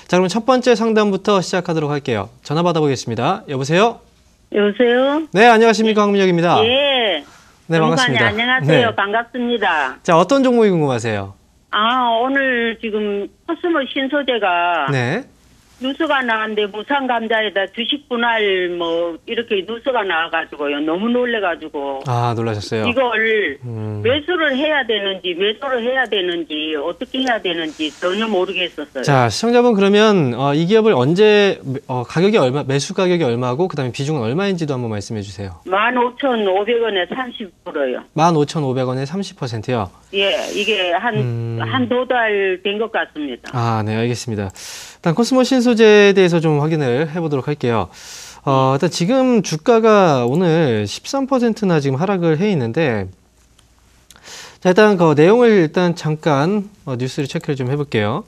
자, 그럼 첫 번째 상담부터 시작하도록 할게요. 전화 받아보겠습니다. 여보세요? 여보세요? 네, 안녕하십니까. 황민혁입니다. 예. 네, 반갑습니다. 안녕하세요. 네. 반갑습니다. 자, 어떤 종목이 궁금하세요? 오늘 지금 코스모 신소재가 네. 뉴스가 나왔는데 무상감자에다 주식 분할 뭐 이렇게 뉴스가 나와가지고요. 너무 놀래가지고 아, 놀라셨어요? 이걸 매수를 해야 되는지 매도를 해야 되는지 어떻게 해야 되는지 전혀 모르겠었어요. 자, 시청자분 그러면 이 기업을 언제 가격이 얼마, 매수 가격이 얼마고 그다음에 비중은 얼마인지도 한번 말씀해 주세요. 15,500원에 30%요. 15,500원에 30%요? 예, 이게 한두 달 된 것 같습니다. 아, 네, 알겠습니다. 일단 코스모 신소재에 대해서 좀 확인을 해보도록 할게요. 일단 지금 주가가 오늘 13%나 지금 하락을 해 있는데, 자, 일단 그 내용을 일단 잠깐 뉴스를 체크를 좀 해볼게요.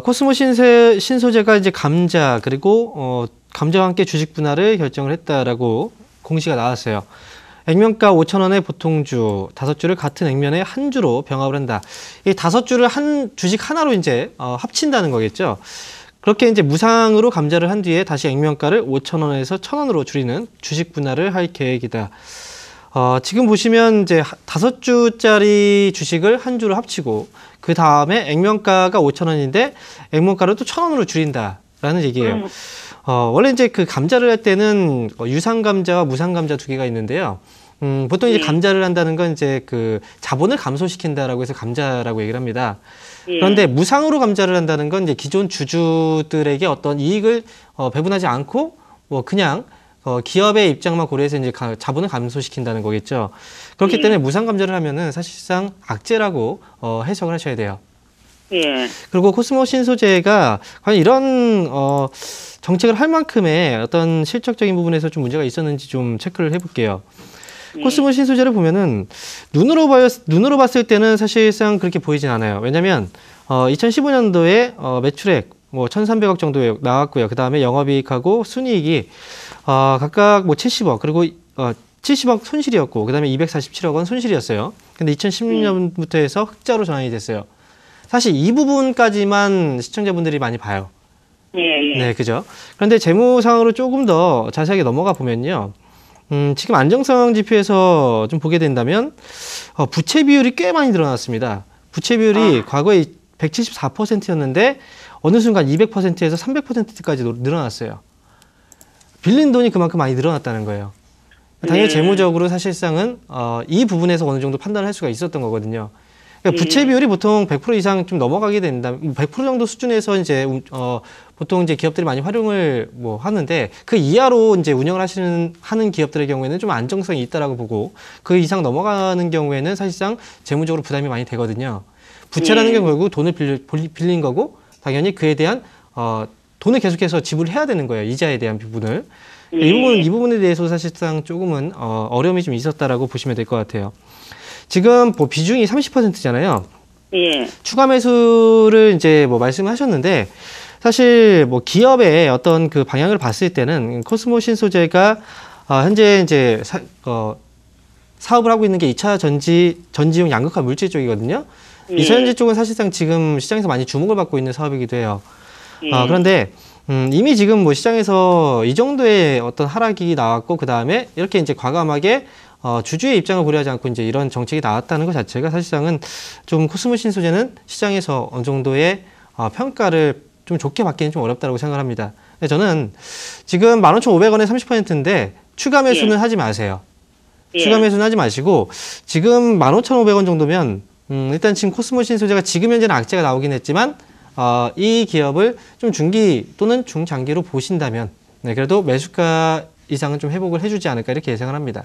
코스모 신소재가 이제 감자 그리고 감자와 함께 주식 분할을 결정을 했다라고 공시가 나왔어요. 액면가 5,000원의 보통주 5주를 같은 액면에 한 주로 병합을 한다. 이 5주를 한 주식 하나로 이제 합친다는 거겠죠. 그렇게 이제 무상으로 감자를 한 뒤에 다시 액면가를 5,000원에서 1,000원으로 줄이는 주식 분할을 할 계획이다. 지금 보시면 이제 5주짜리 주식을 한 주로 합치고 그 다음에 액면가가 5,000원인데 액면가를 또 1,000원으로 줄인다라는 얘기예요. 원래 이제 그 감자를 할 때는 유상 감자와 무상 감자 두 개가 있는데요. 보통 이제 감자를 한다는 건 이제 그 자본을 감소시킨다라고 해서 감자라고 얘기를 합니다. 그런데 무상으로 감자를 한다는 건 이제 기존 주주들에게 어떤 이익을 배분하지 않고 뭐 그냥 기업의 입장만 고려해서 이제 자본을 감소시킨다는 거겠죠. 그렇기 때문에 무상 감자를 하면은 사실상 악재라고 해석을 하셔야 돼요. 예. 그리고 코스모 신소재가 과연 이런 정책을 할 만큼의 어떤 실적적인 부분에서 좀 문제가 있었는지 좀 체크를 해볼게요. 코스모 신소재를 보면은 눈으로 봤을 때는 사실상 그렇게 보이진 않아요. 왜냐면 2015년도에 매출액 뭐 1,300억 정도 나왔고요. 그 다음에 영업이익하고 순이익이 각각 뭐 70억 그리고 70억 손실이었고 그 다음에 247억 원 손실이었어요. 근데 2016년부터 해서 흑자로 전환이 됐어요. 사실 이 부분까지만 시청자분들이 많이 봐요. 예. 네, 그죠? 그런데 재무상으로 조금 더 자세하게 넘어가 보면요. 지금 안정성 지표에서 좀 보게 된다면 부채 비율이 꽤 많이 늘어났습니다. 부채 비율이 과거에 174%였는데 어느 순간 200%에서 300%까지 늘어났어요. 빌린 돈이 그만큼 많이 늘어났다는 거예요. 당연히 재무적으로 사실상은 이 부분에서 어느 정도 판단을 할 수가 있었던 거거든요. 그러니까 부채 비율이 보통 100% 이상 좀 넘어가게 된다면 100% 정도 수준에서 이제 보통 이제 기업들이 많이 활용을 뭐 하는데 그 이하로 이제 운영을 하는 기업들의 경우에는 좀 안정성이 있다라고 보고 그 이상 넘어가는 경우에는 사실상 재무적으로 부담이 많이 되거든요. 부채라는 게 결국 돈을 빌린 거고 당연히 그에 대한 돈을 계속해서 지불해야 되는 거예요. 이자에 대한 부분을. 이 부분에 대해서 사실상 조금은 어려움이 좀 있었다라고 보시면 될 것 같아요. 지금 뭐 비중이 30%잖아요. 예. 추가 매수를 이제 뭐 말씀하셨는데 사실 뭐 기업의 어떤 그 방향을 봤을 때는 코스모 신소재가 현재 이제 사업을 하고 있는 게 2차 전지용 양극화 물질 쪽이거든요. 2차 전지 쪽은 사실상 지금 시장에서 많이 주목을 받고 있는 사업이기도 해요. 그런데 이미 지금 뭐 시장에서 이 정도의 어떤 하락이 나왔고 그 다음에 이렇게 이제 과감하게 주주의 입장을 고려하지 않고 이제 이런 정책이 나왔다는 것 자체가 사실상은 좀 코스모 신소재는 시장에서 어느 정도의 평가를 좀 좋게 받기는 좀 어렵다고 생각을 합니다. 저는 지금 15,500원에 30%인데 추가 매수는 하지 마세요. 추가 매수는 하지 마시고 지금 15,500원 정도면 일단 지금 코스모 신소재가 지금 현재는 악재가 나오긴 했지만 이 기업을 좀 중기 또는 중장기로 보신다면 그래도 매수가 이상은 좀 회복을 해주지 않을까 이렇게 예상을 합니다.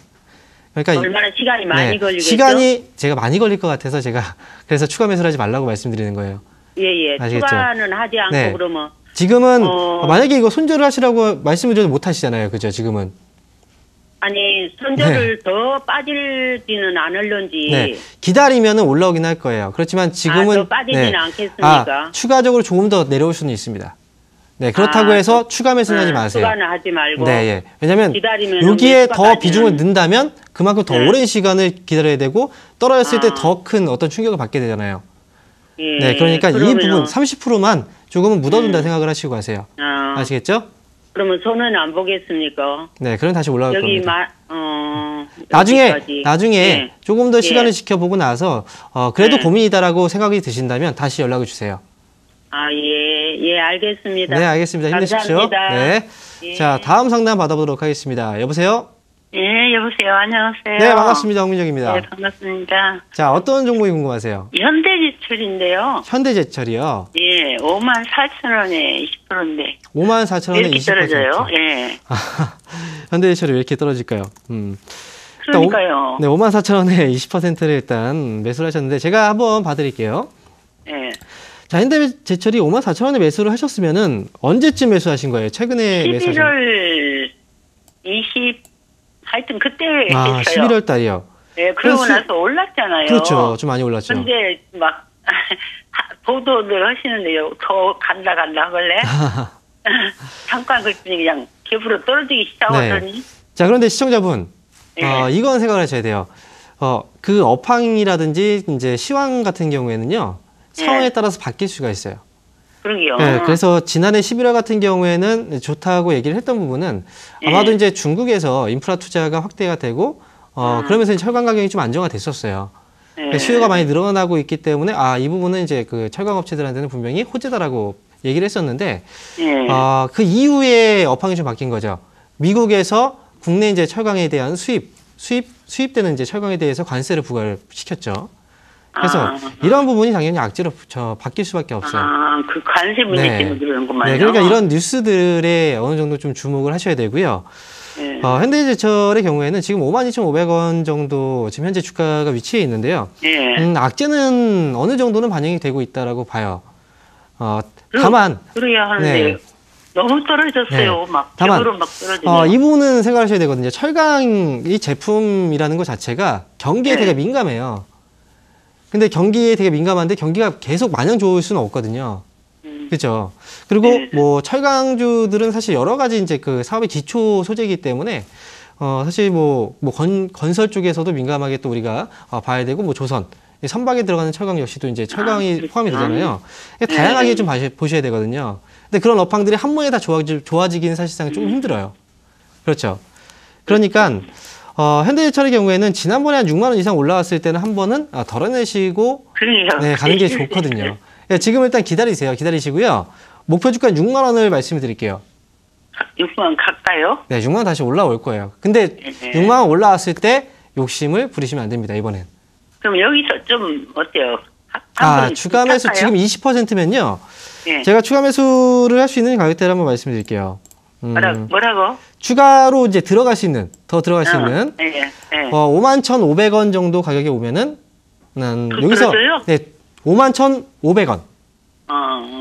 그러니까 얼마나 시간이 많이 걸리겠죠? 시간이 제가 많이 걸릴 것 같아서 제가 그래서 추가 매수를 하지 말라고 말씀드리는 거예요. 예. 아시겠죠? 추가는 하지 않고 그러면 지금은 만약에 이거 손절을 하시라고 말씀을 드려도 못 하시잖아요. 그죠? 지금은. 아니 손절을 더 빠질지는 않을런지 기다리면은 올라오긴 할 거예요. 그렇지만 지금은 더 빠지지는 않겠습니까? 추가적으로 조금 더 내려올 수는 있습니다. 그렇다고 해서 추가 매수는 하지 마세요. 추가는 하지 말고. 왜냐면 여기에 더 비중을 넣는다면 그만큼 더 오랜 시간을 기다려야 되고 떨어졌을 때 더 큰 어떤 충격을 받게 되잖아요. 그러니까 이 부분 30%만 조금은 묻어둔다 생각을 하시고 가세요. 아시겠죠? 그러면 손은 안 보겠습니까? 네, 그럼 다시 올라갈 여기 겁니다. 여기까지. 나중에 예. 조금 더 예. 시간을 지켜보고 나서 그래도 예. 고민이다라고 생각이 드신다면 다시 연락을 주세요. 예, 알겠습니다. 네, 알겠습니다. 힘내십시오. 감사합니다. 네. 예. 자, 다음 상담 받아보도록 하겠습니다. 여보세요? 예, 여보세요. 안녕하세요. 네, 반갑습니다. 홍민정입니다. 네, 반갑습니다. 자, 어떤 종목이 궁금하세요? 현대지출인데요. 현대제철이요. 예, 54,000원에 20%인데. 54,000원에 이렇게 20%. 떨어져요? 예. 현대제철이 왜 이렇게 떨어질까요? 그러니까요. 네, 54,000원에 20%를 일단 매수를 하셨는데 제가 한번 봐드릴게요. 예. 자, 현대제철이 54,000원에 매수를 하셨으면은 언제쯤 매수하신 거예요? 최근에 매수하신 거예요? 11월 20, 하여튼 그때 아, 했어요. 11월 달이요. 예, 그러고 그래서- 나서 올랐잖아요. 그렇죠. 좀 많이 올랐죠. 근데 막, 보도들 하시는데요. 더 간다 하길래. 잠깐 그랬더니 그냥 갭으로 떨어지기 시작하더니. 자, 그런데 시청자분, 예. 이건 생각을 하셔야 돼요. 그 업황이라든지 이제 시황 같은 경우에는요, 상황에 예. 따라서 바뀔 수가 있어요. 그러게요. 네, 그래서 지난해 11월 같은 경우에는 좋다고 얘기를 했던 부분은 아마도 예. 이제 중국에서 인프라 투자가 확대가 되고, 그러면서 이제 철강 가격이 좀 안정화됐었어요. 예. 수요가 많이 늘어나고 있기 때문에 이 부분은 이제 그 철강 업체들한테는 분명히 호재다라고 얘기를 했었는데, 예. 그 이후에 업황이 좀 바뀐 거죠. 미국에서 국내 이제 철강에 대한 수입되는 이제 철강에 대해서 관세를 부과를 시켰죠. 그래서 이런 부분이 당연히 악재로 바뀔 수밖에 없어요. 그 관세 문제 네. 때문에 그러는구만요. 네, 그러니까 이런 뉴스들에 어느 정도 좀 주목을 하셔야 되고요. 예. 현대제철의 경우에는 지금 52,500원 정도 지금 현재 주가가 위치해 있는데요. 예. 악재는 어느 정도는 반영이 되고 있다라고 봐요. 다만 그래야 하는데 네. 너무 떨어졌어요. 막 다만, 벽으로 막 떨어지네요. 이 부분은 생각하셔야 되거든요. 철강 이 제품이라는 것 자체가 경기에 네. 되게 민감해요. 근데 경기에 되게 민감한데 경기가 계속 마냥 좋을 수는 없거든요. 그렇죠. 그리고 네. 뭐 철강주들은 사실 여러 가지 이제 그 사업의 기초 소재이기 때문에 사실 건설 쪽에서도 민감하게 또 우리가 봐야 되고 뭐 조선 이 선박에 들어가는 철강 역시도 이제 철강이 포함이 되잖아요. 다양하게 좀 보셔야 되거든요. 근데 그런 업황들이 한 번에 다 좋아지기는 사실상 좀 힘들어요. 그렇죠. 그러니까 현대제철의 경우에는 지난번에 한 6만 원 이상 올라왔을 때는 한 번은 덜어내시고 그러게요. 가는 게 좋거든요. 네, 지금 일단 기다리시고요. 목표 주가 6만 원을 말씀을 드릴게요. 6만 갈까요? 네, 6만 원 다시 올라올 거예요. 근데 6만 원 올라왔을 때 욕심을 부리시면 안 됩니다, 이번엔. 그럼 여기서 좀 어때요? 추가 매수 지금 20%면요. 예. 제가 추가 매수를 할 수 있는 가격대를 한번 말씀드릴게요. 뭐라고? 추가로 이제 들어갈 수 있는, 더 들어갈 수 있는, 예. 51,500원 정도 가격에 오면은, 여기서, 그래도요? 네, 51,500원.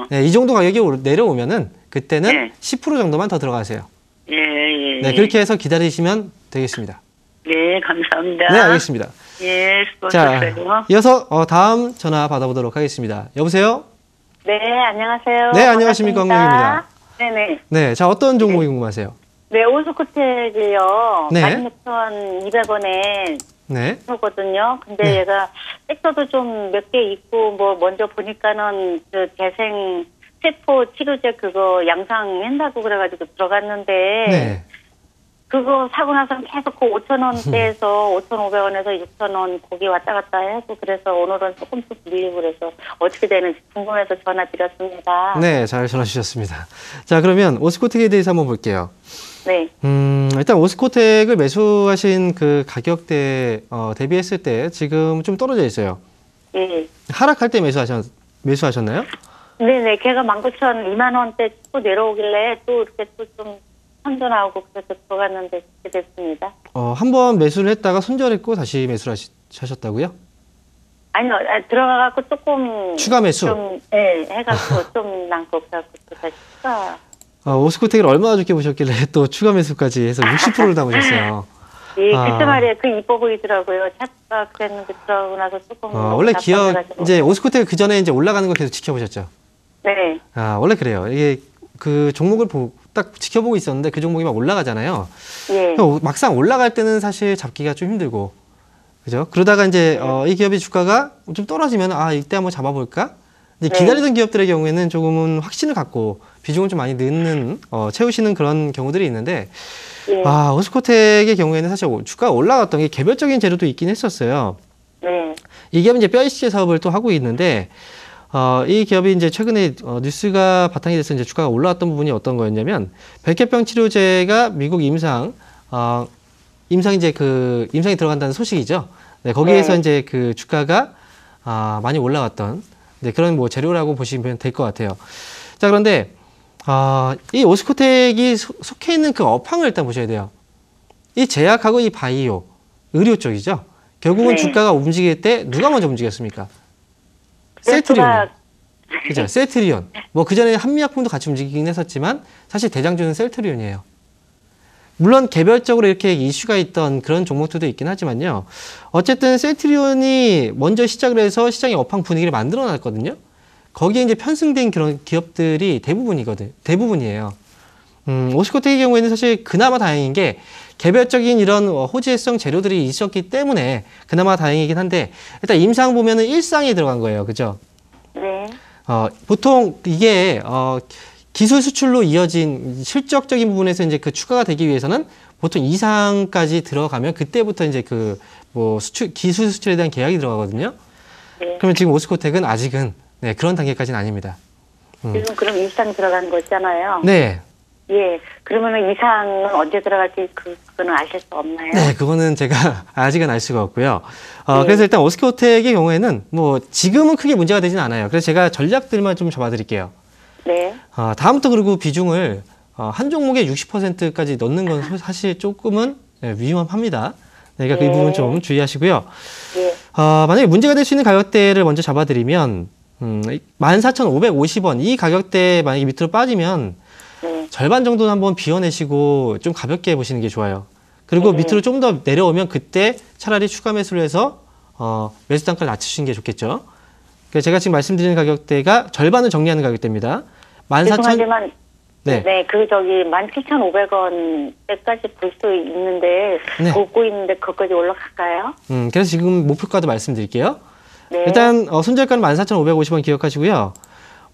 네, 이 정도 가격이 내려오면은, 그때는 네. 10% 정도만 더 들어가세요. 예. 네, 그렇게 해서 기다리시면 되겠습니다. 네, 감사합니다. 네, 알겠습니다. 예, 자, 수고하셨어요. 이어서 다음 전화 받아보도록 하겠습니다. 여보세요? 네, 안녕하세요. 네, 안녕하십니까. 반갑습니다. 황영입니다. 네네. 네, 자, 어떤 종목이 궁금하세요? 네, 오스코텍이요. 네. 16,200원에 네. 거든요. 근데 네. 얘가 섹터도 좀 몇 개 있고 뭐 먼저 보니까는 그 재생 세포 치료제 그거 양상한다고 그래가지고 들어갔는데 네. 그거 사고 나서는 계속 그 5,000원대에서 5,500원에서 6,000원 거기 왔다 갔다 해서 그래서 오늘은 조금씩 밀리고 그래서 어떻게 되는지 궁금해서 전화 드렸습니다. 네, 잘 전화 주셨습니다. 자, 그러면 오스코텍에 대해서 한번 볼게요. 네. 일단 오스코텍을 매수하신 그 가격대 대비했을 때 지금 좀 떨어져 있어요. 예. 하락할 때 매수하셨나요? 네네, 걔가 19,000, 2만 원대 또 내려오길래 또 이렇게 또 좀 선도 나오고 그래서 들어갔는데 그렇게 됐습니다. 한번 매수를 했다가 손절했고 다시 매수를 하셨다고요? 아니요, 들어가갖고 조금 추가 매수? 좀, 예, 해갖고 좀 남고 그래갖고 또 다시 추가. 오스코텍을 얼마나 좋게 보셨길래 또 추가 매수까지 해서 60%를 담으셨어요. 예, 그때 말이에요. 그 이뻐 보이더라고요. 찾다 그랬는데 들어가고 나서 조금. 원래 답답해가지고. 이제 오스코텍 그 전에 이제 올라가는 거 계속 지켜보셨죠? 네. 원래 그래요. 이게 그 종목을 딱 지켜보고 있었는데 그 종목이 막 올라가잖아요. 예. 막상 올라갈 때는 사실 잡기가 좀 힘들고, 그죠? 그러다가 이제 이 기업의 주가가 좀 떨어지면 이때 한번 잡아볼까? 이제 네. 기다리던 기업들의 경우에는 조금은 확신을 갖고 비중을 좀 많이 넣는, 채우시는 그런 경우들이 있는데, 네. 오스코텍의 경우에는 사실 주가가 올라갔던 게 개별적인 재료도 있긴 했었어요. 네. 이 기업은 이제 뼈 이식제 사업을 또 하고 있는데, 이 기업이 이제 최근에 뉴스가 바탕이 돼서 이제 주가가 올라왔던 부분이 어떤 거였냐면, 백혈병 치료제가 미국 임상이 들어간다는 소식이죠. 네, 거기에서 네. 이제 그 주가가 많이 올라왔던 그런 뭐 재료라고 보시면 될 것 같아요. 자, 그런데 이 오스코텍이 속해 있는 그 업황을 일단 보셔야 돼요. 이 제약하고 이 바이오, 의료 쪽이죠. 결국은 네. 주가가 움직일 때 누가 먼저 움직였습니까? 셀트리온. 그죠? 셀트리온. 뭐 그전에 한미약품도 같이 움직이긴 했었지만 사실 대장주는 셀트리온이에요. 물론 개별적으로 이렇게 이슈가 있던 그런 종목들도 있긴 하지만요. 어쨌든 셀트리온이 먼저 시작을 해서 시장의 업황 분위기를 만들어 놨거든요. 거기에 이제 편승된 그런 기업들이 대부분이에요. 오스코텍의 경우에는 사실 그나마 다행인 게 개별적인 이런 호재성 재료들이 있었기 때문에 그나마 다행이긴 한데, 일단 임상 보면은 일상에 들어간 거예요. 그죠? 네. 보통 이게 기술 수출로 이어진 실적적인 부분에서 이제 그 추가가 되기 위해서는 보통 이상까지 들어가면 그때부터 이제 기술 수출에 대한 계약이 들어가거든요. 네. 그러면 지금 오스코텍은 아직은 그런 단계까지는 아닙니다. 지금 그럼 이상 들어가는 거 있잖아요. 네. 예. 그러면 이상은 언제 들어갈지 그거는 아실 수 없나요? 네, 그거는 제가 아직은 알 수가 없고요. 네. 그래서 일단 오스코텍의 경우에는 뭐 지금은 크게 문제가 되진 않아요. 그래서 제가 전략들만 좀 잡아드릴게요. 네. 다음부터 그리고 비중을 한 종목에 60%까지 넣는 건 사실 조금은 위험합니다. 그러니까 그 부분 좀 주의하시고요. 예. 만약에 문제가 될 수 있는 가격대를 먼저 잡아드리면 14,550원 이 가격대 만약에 밑으로 빠지면 네. 절반 정도는 한번 비워내시고 좀 가볍게 보시는 게 좋아요. 그리고 밑으로 좀 더 내려오면 그때 차라리 추가 매수를 해서 매수 단가를 낮추시는 게 좋겠죠. 그래서 제가 지금 말씀드리는 가격대가 절반을 정리하는 가격대입니다. 14,000. 죄송하지만 네. 네, 17,500원 때까지 볼 수 있는데 네. 보고 있는데 거기까지 올라갈까요? 그래서 지금 목표가도 말씀드릴게요. 네. 일단 손절가는 14,550원 기억하시고요.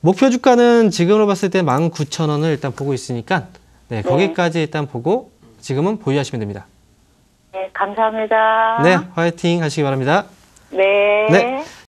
목표 주가는 지금으로 봤을 때 19,000원을 일단 보고 있으니까 거기까지 일단 보고 지금은 보유하시면 됩니다. 네, 감사합니다. 네, 화이팅 하시기 바랍니다. 네. 네.